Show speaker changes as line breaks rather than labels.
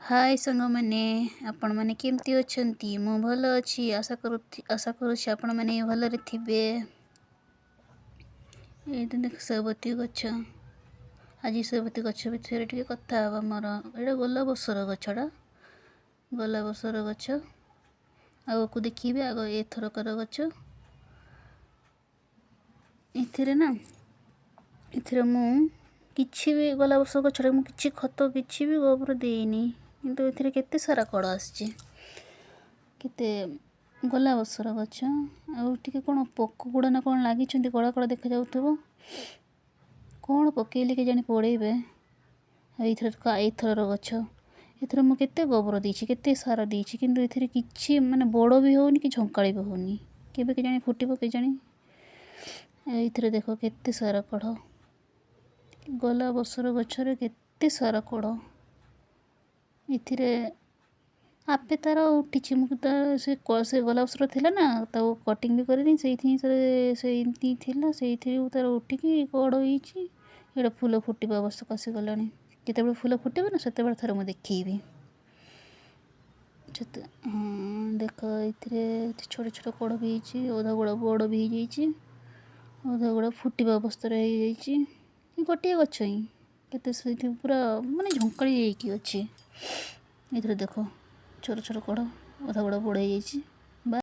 हाय सांग मैंने आपण मैंने केमती अछंती मु भल अच्छी आशा करुच्छी आपण मैंने भलरे थिबे। ये देख सेवती गछ आज सेवती गछ विषय टिके कथा हवा मोर एटा गला बसर गछटा गला बसर गछ आगको देखिए आग एथरकर गछ इथिरे ना इथिरे मु किछि भी गला वर्ष गछरे मु किछि खत किछि भी गोबर देनी किंतु एथिरे केते सारा कड़ आछी केते गला वर्षर गछ आ टिके कोन पोक गुडा ना कोन लागि छंती कड़ा कड़ा देखा जाउथबो कोन पकेइले के जानि पड़ेबे एथरर गछ एथर मु केते गोबर देछि केते सारा देछि किंतु एथिरे किछि माने बड़ भी होउनी कि झंकाळी भी होउनी केबे के जानि फुटिबो के जानि एथिरे देखो केते सारा कड़ गला वर्षर गछरे केते सारा कड़ इथिरे आपे तार उठी मुझे तार से गला वर्षर थिला ना तो कटिंग भी करनी से थिला से तार उठिकी कड़ होइछि एटा फूल फुटिबा अवस्था आसी गलानी केते फूल फुटिबो ना सेते बेले थरे मु देखिबी देख इथिरे छोट छोट कड़ भी होइछि ओधा गुड़ा बड़ भी हो जाइछि ओधा गुड़ा फुटिबा अवस्था रे हो जाइछि गोटे गछ ही केते से पूरा माने झंकाळी होइकी अछि इधर देखो छोट छोट कड़ ओधा गुड़ा बड़ हो जाइछि।